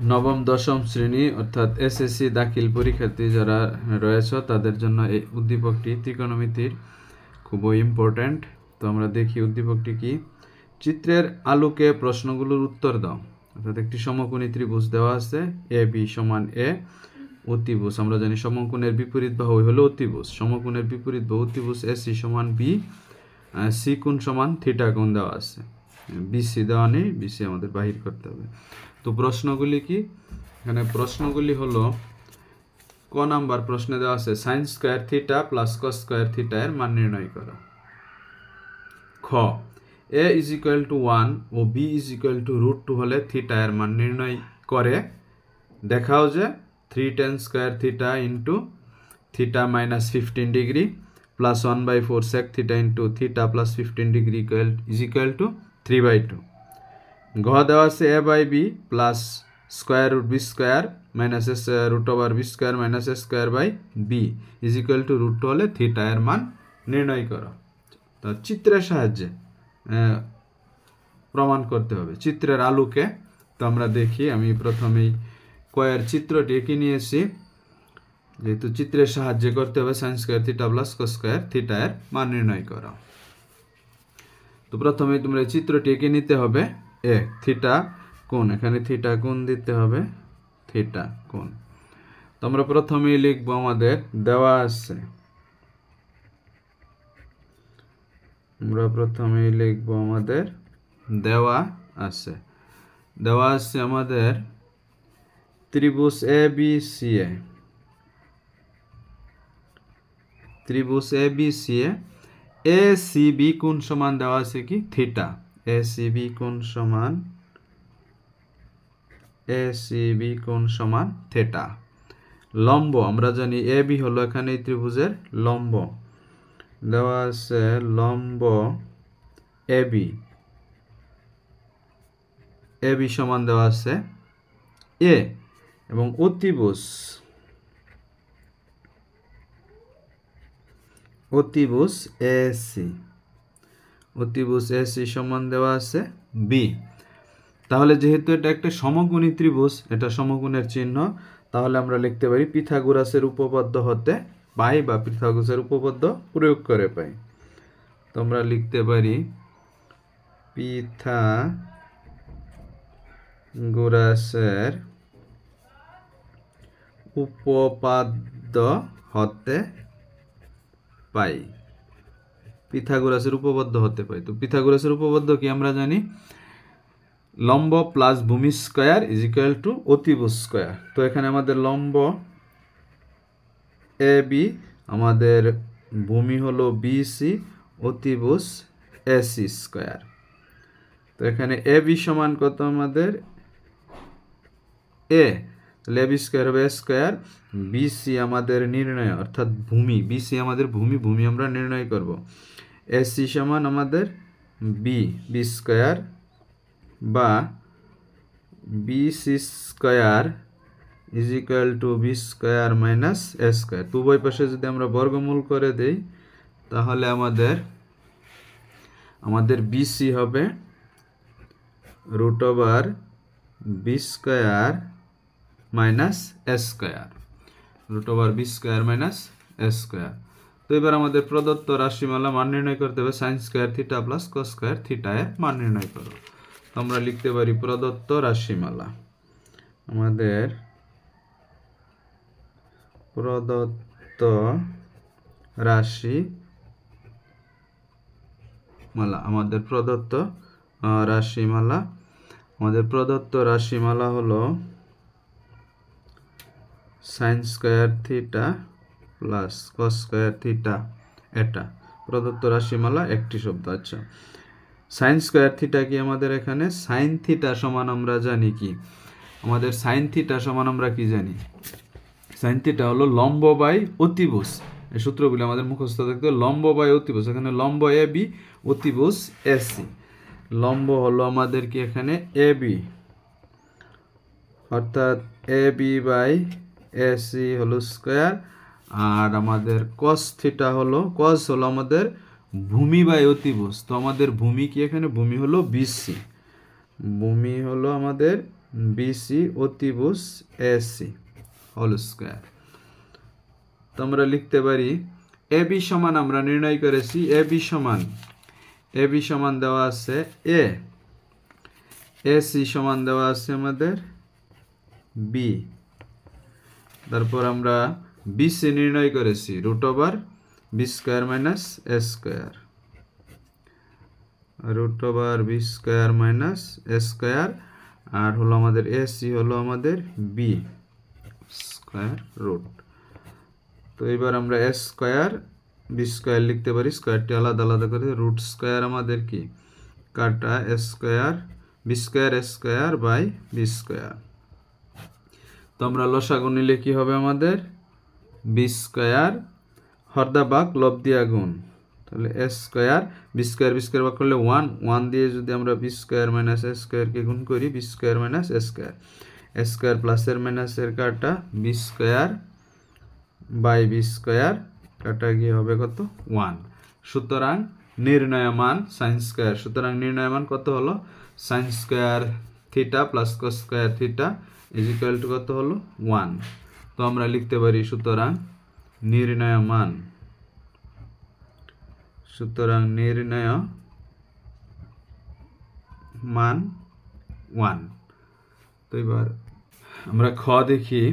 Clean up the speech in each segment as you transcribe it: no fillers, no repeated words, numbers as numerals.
নবম দশম শ্রেণী অর্থাৎ এসএসসি দাখিল পরীক্ষার্থী যারা রয়েছে তাদের জন্য এই উদ্দীপকটি ত্রিকোণমিতির খুবই ইম্পর্ট্যান্ট। তো আমরা দেখি উদ্দীপকটি কি। চিত্রের আলোকে প্রশ্নগুলোর উত্তর দাও। অর্থাৎ একটি সমকোণী ত্রিভুজ দেওয়া আছে, এ বি সমান এ, অতিভুজ আমরা জানি সমকোণের বিপরীত বাহু হলো অতিভুজ, সমকোণের বিপরীত বাহু অতিভুজ এসি সমান বি, সি কোণ সমান থিটা কোণ দেওয়া আছে, বিসি দেওয়া নেই, বিসি আমাদের বাহির করতে হবে। তো প্রশ্নগুলি কি, এখানে প্রশ্নগুলি হলো ক নাম্বার প্রশ্নে দেওয়া আছে sine square theta plus cos square theta এর মান নির্ণয় করো। খ এ ইজ ইকুয়াল টু 1 ও বি ইজ ইকুয়াল টু √2 হলে থিটা এর মান নির্ণয় করে দেখাও যে 3 tan square theta into theta minus 15 degree plus 1/4 sec theta into theta plus 15 degree is equal to 3/2। ঘ দেওয়া আছে a by b plus square root b square minus s root over b square minus a square by b is equal to √2 হলে theta এর মান নির্ণয় করো। তো চিত্রের সাহায্যে প্রমাণ করতে হবে, চিত্রের আলোকে। তো আমরা দেখি, আমি প্রথমেই কয়ের চিত্রটি এঁকে নিয়েছি, যেহেতু চিত্রের সাহায্যে করতে হবে sine square theta plus cos square theta এর মান নির্ণয় করো। তো প্রথমে তোমরা চিত্রটি এঁকে নিতে হবে। এ থিটা কোণ, এখানে থিটা কোণ দিতে হবে, থিটা কোণ। তো আমরা প্রথমেই লিখবো আমাদের দেওয়া আছে, আমরা প্রথমেই লিখবো আমাদের দেওয়া আছে, দেওয়া আছে আমাদের ত্রিভুজ এ বি সি এ, ত্রিভুজ A B C A C B কোণ সমান দেওয়া আছে কি থিটা, এ সি বি কোণ সমান, এ সি বি কোণ সমান থিটা। লম্ব আমরা জানি এ বি হলো এখানে এই ত্রিভুজের লম্ব, দেওয়া আছে লম্ব এ বি, এ বি সমান দেওয়া আছে এ, এবং অতিভুজ, অতিভুজ এ সি, অতিভুজ এ সি সমান দেওয়া আছে বি। তাহলে যেহেতু এটা একটা সমকোণী ত্রিভুজ, এটা সমকোণের চিহ্ন, তাহলে আমরা লিখতে পারি পিথাগোরাসের উপপাদ্য হতে পাই বা পিথাগোরাসের উপপাদ্য প্রয়োগ করে পাই। তো আমরা লিখতে পারি পিথাগোরাসের উপপাদ্য হতে পাই, পিথাগোরাসের উপপাদ্য হতে পাই। তো পিথাগোরাসের উপপাদ্য কি আমরা জানি, লম্ব প্লাস ভূমি স্কয়ার ইজ ইকুয়াল টু অতিভুজ স্কয়ার। তো এখানে আমাদের লম্ব এ বি, আমাদের ভূমি হলো বিসি, অতিভুজ এসি স্কয়ার। তো এখানে এ বি সমান কত আমাদের এ, তাহলে এ বি স্কয়ার হবে এ স্কয়ার, বিসি আমাদের নির্ণয় অর্থাৎ ভূমি, বিসি আমাদের ভূমি, ভূমি আমরা নির্ণয় করব। এসি সমান আমাদের বি, বি স্কয়ার বা BC square is equal to B square minus A square. তো উভয় পাশে যদি আমরা বর্গমূল করে দেই তাহলে আমাদের বিসি হবে √ওভার বি স্কয়ার মাইনাস এ square, √over B square minus এ স্কয়ার। তো এবার আমাদের প্রদত্ত রাশিমালা মান নির্ণয় করতে হবে sine square theta plus cos square theta এর মান নির্ণয় করো। তো আমরা লিখতে পারি প্রদত্ত রাশিমালা, আমাদের প্রদত্ত রাশিমালা, আমাদের প্রদত্ত রাশিমালা, আমাদের প্রদত্ত রাশিমালা হলো sign square theta plus cos square theta, এটা প্রদত্ত রাশিমালা একটি শব্দ। আচ্ছা, সাইন স্কয়ার থিটা কি আমাদের এখানে সাইন থিটা সমান আমরা জানি কি, আমাদের সাইন থিটা সমান আমরা কি জানি, সাইন থিটা হলো লম্ব বাই অতিভুজ। এই সূত্রগুলি আমাদের মুখস্থ থাকতে হবে, লম্ব বাই অতিভুজ, এখানে লম্ব এ বি, অতিভুজ এসি। লম্ব হলো আমাদের কি এখানে এ বি, অর্থাৎ এ বি বাই এসি হলো স্কয়ার, আর আমাদের কস থিটা হলো, কস হলো আমাদের ভূমি বাই অতিভুজ। তো আমাদের ভূমি কি এখানে, ভূমি হলো বিসি, ভূমি হলো আমাদের বিসি অতিভুজ এসি হোল স্কয়ার। তো আমরা লিখতে পারি এবি সমান আমরা নির্ণয় করেছি এবি সমান দেওয়া আছে এ, এসি সমান দেওয়া আছে আমাদের বি, তারপর আমরা বিসি নির্ণয় করেছি root over B square minus এ square, root over B square minus এ স্কয়ার, আর হলো আমাদের এসি হলো আমাদের বি স্কয়ার রুট। তো এবার আমরা এ স্কয়ার বি স্কয়ার লিখতে পারি, স্কয়ারটি আলাদা আলাদা করে, রুট স্কয়ার আমাদের কি কাটা a square b square a square by B square. তো আমরা লসাগু নিলে কি হবে আমাদের বি স্কয়ার হরদা ভাগ লব দিয়া গুণ, তাহলে এ স্কয়ার বি স্কয়ার ভাগ করলে 1 দিয়ে যদি আমরা বি স্কয়ার মাইনাস এ স্কয়ারকে গুণ করি বি স্কয়ার মাইনাস এ স্কয়ার প্লাসের মাইনাসের কাটা B square by B square কাটা গিয়ে হবে কত 1। সুতরাং নির্ণয় মান সাইন স্কয়ার, সুতরাং নির্ণয় মান কত হলো sign square theta plus cos square theta is equal two কত হলো 1। তো আমরা লিখতে পারি সুতরাং নির্ণয় মান 1। তো এবার আমরা খ দেখি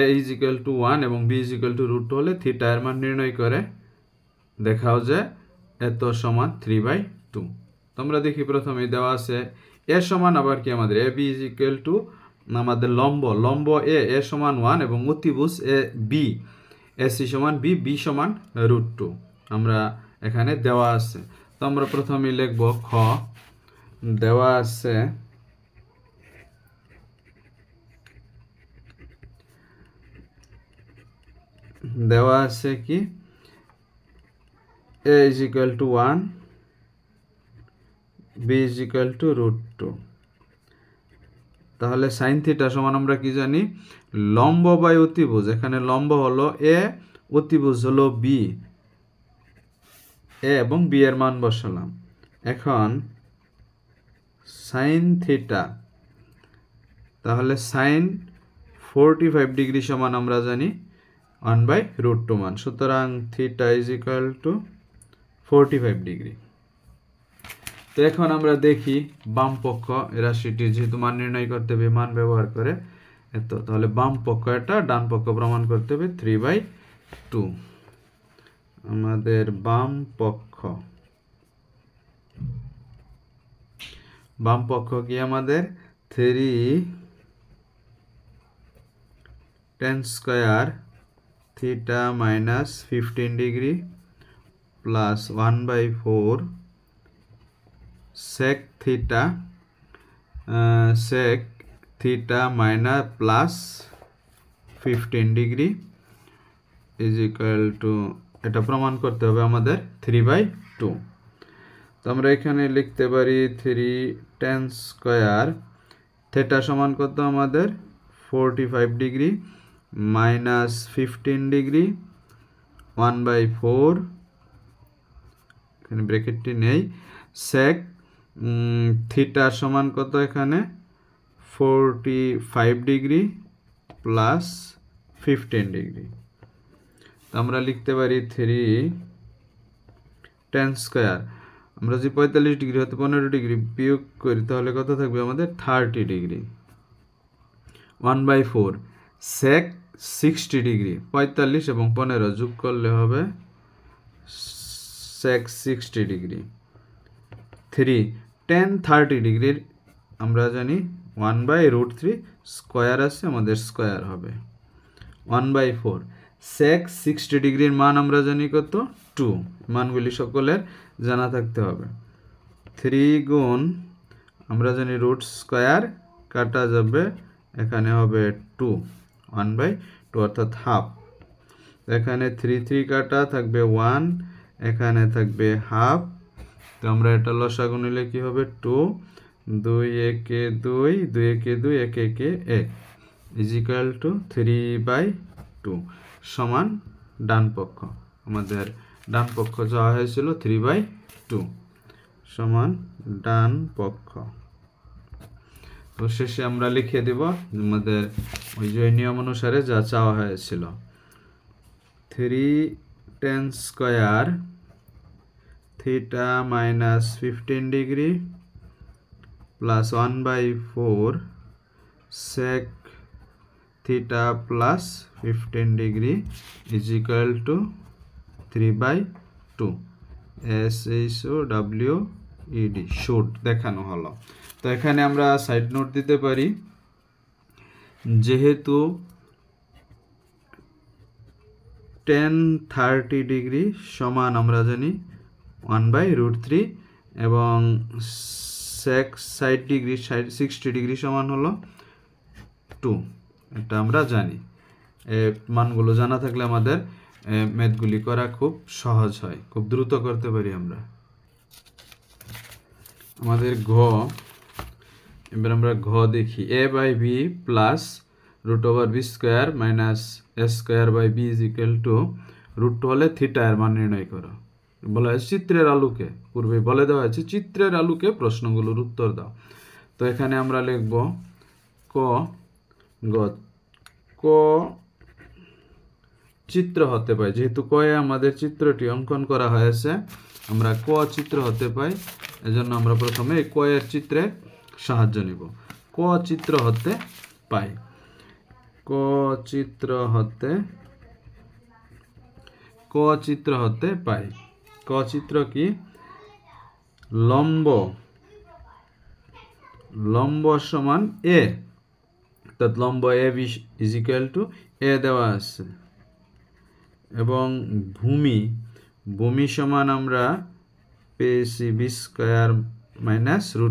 a ইজ ইকুয়াল টু 1 এবং b is equal to root হলে থিটা এর মান নির্ণয় করে দেখাও যে এত সমান 3/2। তো আমরা দেখি প্রথমে দেওয়া আছে a সমান আবার কি আমাদের ab ইজ ইকুয়াল টু আমাদের লম্ব a সমান 1 এবং অতিভুজ a b ac সমান b সমান √2 আমরা এখানে দেওয়া আছে। তো আমরা প্রথমে লিখব খ দেওয়া আছে কি a is equal to 1 b is equal to √2। তাহলে sin থিটা সমান আমরা কি জানি লম্ব বাই অতিভুজ, এখানে লম্ব হলো a অতিভুজ হলো b, a এবং b এর মান বসালাম। এখন sin থিটা তাহলে sin 45 ডিগ্রি সমান আমরা জানি 1/√2 মান, সুতরাং theta is equal two 45 degree. তো এখন আমরা দেখি বাম পক্ষ রাশিটি যেহেতু মান নির্ণয় করতে হবে মান ব্যবহার করে এত, তাহলে বাম পক্ষ এটা ডান পক্ষ প্রমাণ করতে হবে 3/2। আমাদের বাম পক্ষ কি আমাদের 3 tan square theta minus 15 degree plus 1/4 sec theta minus plus 15 degree is equal two এটা প্রমাণ করতে হবে আমাদের 3/2। তো আমরা এখানে লিখতে পারি 3 tan স্কয়ার থিটা সমান কত আমাদের 45 ডিগ্রি মাইনাস 15 ডিগ্রি 1/4 এখানে ব্র্যাকেটটি নেই sec থিটা সমান কত এখানে 45 ডিগ্রি প্লাস 15 ডিগ্রি। তো আমরা লিখতে পারি 3 tan স্কয়ার আমরা যদি 45 ডিগ্রি হতে 15 ডিগ্রি বিয়োগ করি তাহলে কত থাকবে আমাদের 30 ডিগ্রি 1/4 sec 60 ডিগ্রি 45 এবং 15 যোগ করলে হবে sec 60 ডিগ্রি 3 tan 30 ডিগ্রির আমরা জানি 1/√3 স্কয়ার আছে আমাদের স্কয়ার হবে 1/4 sec 60 ডিগ্রির মান আমরা জানি কত 2, মানগুলি সকলের জানা থাকতে হবে। 3 গুণ আমরা জানি রুট স্কয়ার কাটা যাবে এখানে হবে 2 1/2 অর্থাৎ হাফ, এখানে 3 কাটা থাকবে 1 এখানে থাকবে হাফ। তো আমরা এটা লসাগু নিলে কি হবে 2 2 একে 2 2 একে 2 1 একে 1 ইজ ইকুয়াল টু 3/2 সমান ডান পক্ষ, আমাদের ডান পক্ষ যাওয়া হয়েছিল 3/2 সমান ডান পক্ষ। তো শেষে আমরা লিখে দেব আমাদের ওই যে নিয়ম অনুসারে যা চাওয়া হয়েছিল 3 tan square theta minus 15 degree plus 1/4 sec theta plus 15 degree is equal to 3/2 SHOWED should দেখানো হলো। তো এখানে আমরা সাইড নোট দিতে পারি যেহেতু tan 30 ডিগ্রি সমান আমরা জানি 1/√3 এবং sec 60 ডিগ্রি 60 ডিগ্রি সমান হলো 2, এটা আমরা জানি। মানগুলো জানা থাকলে আমাদের ম্যাথগুলি করা খুব সহজ হয়, খুব দ্রুত করতে পারি আমরা। আমাদের এবার আমরা দেখি a/b plus √b² minus a²/b is equal to √2 হলে থিটা এর মান নির্ণয় করো। বলা হয়েছে চিত্রের আলোকে, পূর্বে বলে দেওয়া হয়েছে চিত্রের আলোকে প্রশ্নগুলোর উত্তর দাও। তো এখানে আমরা লিখব ক চিত্র হতে পাই, যেহেতু কয়ে আমাদের চিত্রটি অঙ্কন করা হয়েছে, আমরা ক চিত্র হতে পাই, এজন্য আমরা প্রথমে ক এর চিত্রে সাহায্য নিব। ক চিত্র হতে পাই, ক চিত্র হতে পাই। ক চিত্র কি? লম্ব সমান এ, অর্থাৎ লম্ব A B is equal two এ দেওয়া আছে, এবং ভূমি সমান আমরা পেয়েছি b² minus √b²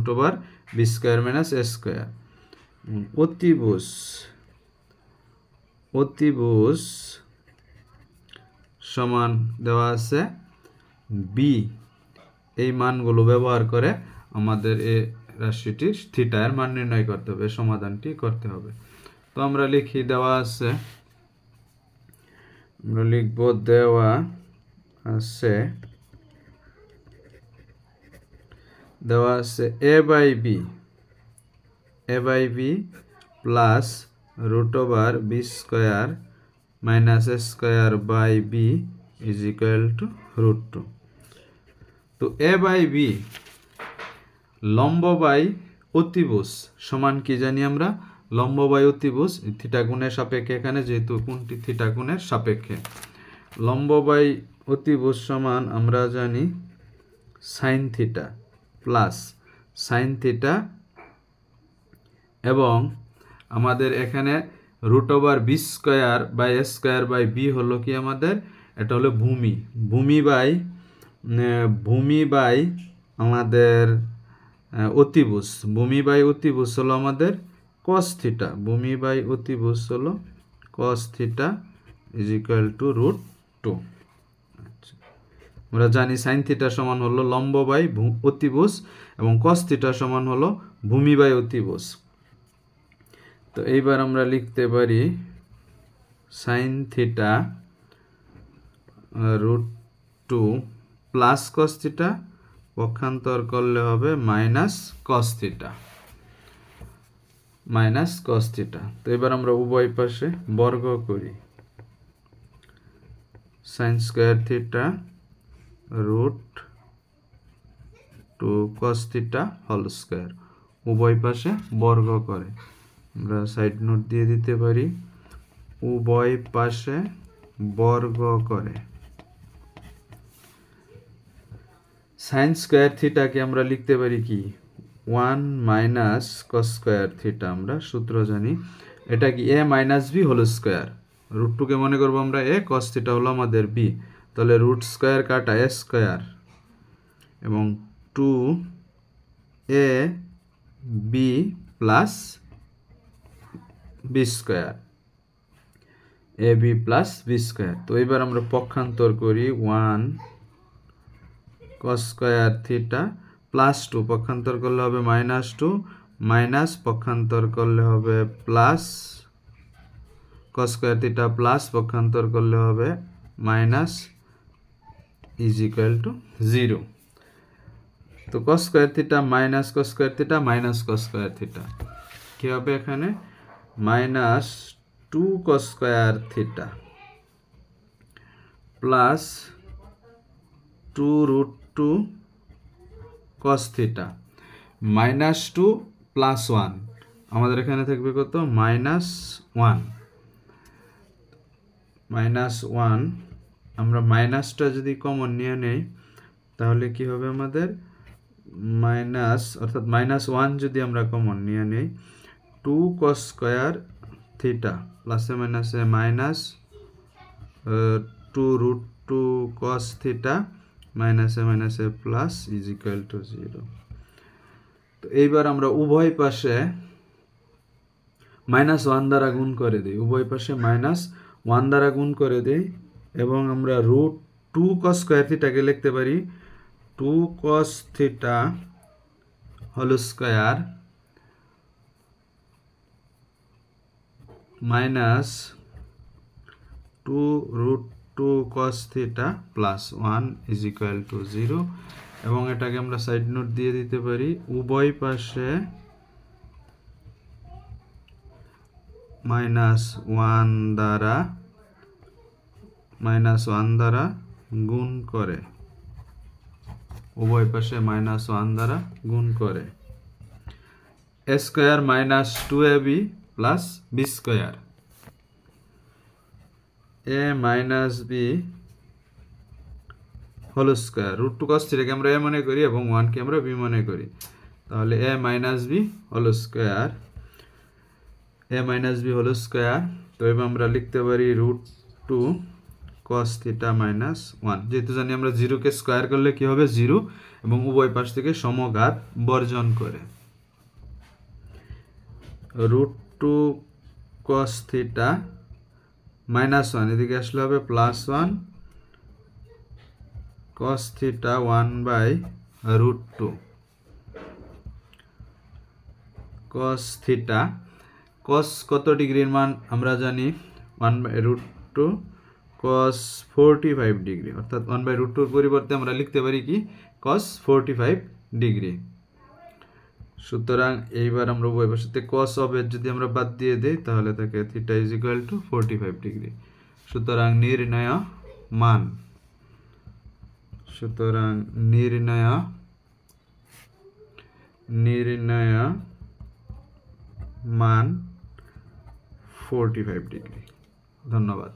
minus a²। অতিভুজ সমান দেওয়া আছে বি। এই মানগুলো ব্যবহার করে আমাদের এই রাশিটির থিটা এর মান নির্ণয় করতে হবে, সমাধানটি করতে হবে। তো আমরা লিখি, দেওয়া আছে, আমরা লিখব দেওয়া আছে a/b plus √b² minus a²/b is equal to √2। তো a/b লম্ব বাই অতিভুজ সমান কি জানি আমরা? লম্ব বাই অতিভুজ থিটা কোণের সাপেক্ষে, এখানে যেহেতু কোণটি থিটা কোণের সাপেক্ষে, লম্ব বাই অতিভুজ সমান আমরা জানি sine theta plus sine theta, এবং আমাদের এখানে √b²/a²/b হলো কি আমাদের? এটা হলো ভূমি বাই আমাদের অতিভুজ। ভূমি বাই অতিভুজ হলো আমাদের cos থিটা। ভূমি বাই অতিভুজ হলো cos theta is equal to √2। আমরা জানি সাইন থিটা সমান হলো লম্ব বাই অতিভুজ এবং cos থিটা সমান হলো ভূমি বাই অতিভুজ। তো এইবার আমরা লিখতে পারি sine theta √2 plus cos theta, পক্ষান্তর করলে হবে মাইনাস cos থিটা। তো এবার আমরা উভয় পাশে বর্গ করি, sin² theta √2 cos theta whole square, উভয় পাশে বর্গ করে। আমরা সাইড নোট দিয়ে দিতে পারি, উভয় পাশে বর্গ করে। sin² থিটাকে আমরা লিখতে পারি কি? 1 মাইনাস cos² থিটা, আমরা সূত্র জানি, এটা কি a minus b whole square. √2 কে মনে করবো আমরা a, cos থিটা হলো আমাদের b, তাহলে √² কাটা a² এবং 2ab plus b², ab plus b²। তো এবার আমরা পক্ষান্তর করি, 1 cos² থিটা প্লাস 2, পক্ষান্তর করলে হবে -2, মাইনাস পক্ষান্তর করলে হবে প্লাস, cos² থিটা প্লাস পক্ষান্তর করলে হবে মাইনাস ইজ ইকুয়াল টু 0। তো cos² theta minus cos² theta minus cos² theta, কি হবে এখানে minus 2 cos square theta plus 2 root 2 cos theta minus 2 plus 1 আমাদের এখানে থাকবে কত মাইনাস 1 আমরা মাইনাসটা যদি কমন নিয়ে নেই তাহলে কি হবে আমাদের মাইনাস অর্থাৎ মাইনাস 1 যদি আমরা কমন নিয়ে নেই 2 cos স্কয়ার থিটা প্লাসে মাইনাসে মাইনাস 2 রুট 2 cos থিটা মাইনাসে মাইনাসে প্লাস ইজ ইকুয়াল টু 0। তো এইবার আমরা উভয় পাশে মাইনাস 1 দ্বারা গুণ করে দিই, উভয় পাশে মাইনাস 1 দ্বারা গুণ করে দিই এবং আমরা রুট 2 cos স্কয়ার থিটাকে লিখতে পারি 2 cos theta whole square minus 2 root 2 cos theta plus 1 is equal to 0 এবং এটাকে আমরা সাইড নোট দিয়ে দিতে পারি উভয় পাশে মাইনাস 1 দ্বারা গুণ করে, উভয় পাশে মাইনাস 1 দ্বারা গুণ করে a square minus 2ab plus b square a minus b whole square root 2 cos থিটাকে আমরা a মনে করি এবং 1 কে আমরা b মনে করি, তাহলে a minus b whole square তো এবার আমরা লিখতে পারি রুট 2 cos থিটা মাইনাস 1 যেহেতু জানি আমরা 0 কে স্কয়ার করলে কি হবে 0 এবং উভয় পাশ থেকে সমঘাত বর্জন করে রুট 2 cos থিটা মাইনাস 1 এদিকে আসলে হবে plus 1 cos theta 1 by root 2 cos theta cos কত ডিগ্রির মান আমরা জানি 1 বাই রুট 2 cos 45 ডিগ্রি অর্থাৎ 1 বাই রুট 2 এর পরিবর্তে আমরা লিখতে পারি কি cos 45 ডিগ্রি। সুতরাং এইবার আমরা উভয় পাশে cos অফ এর যদি আমরা বাদ দিয়ে দেই তাহলে থাকে theta is equal two 45 degree. সুতরাং নির্ণয় মান 45 ডিগ্রি। ধন্যবাদ।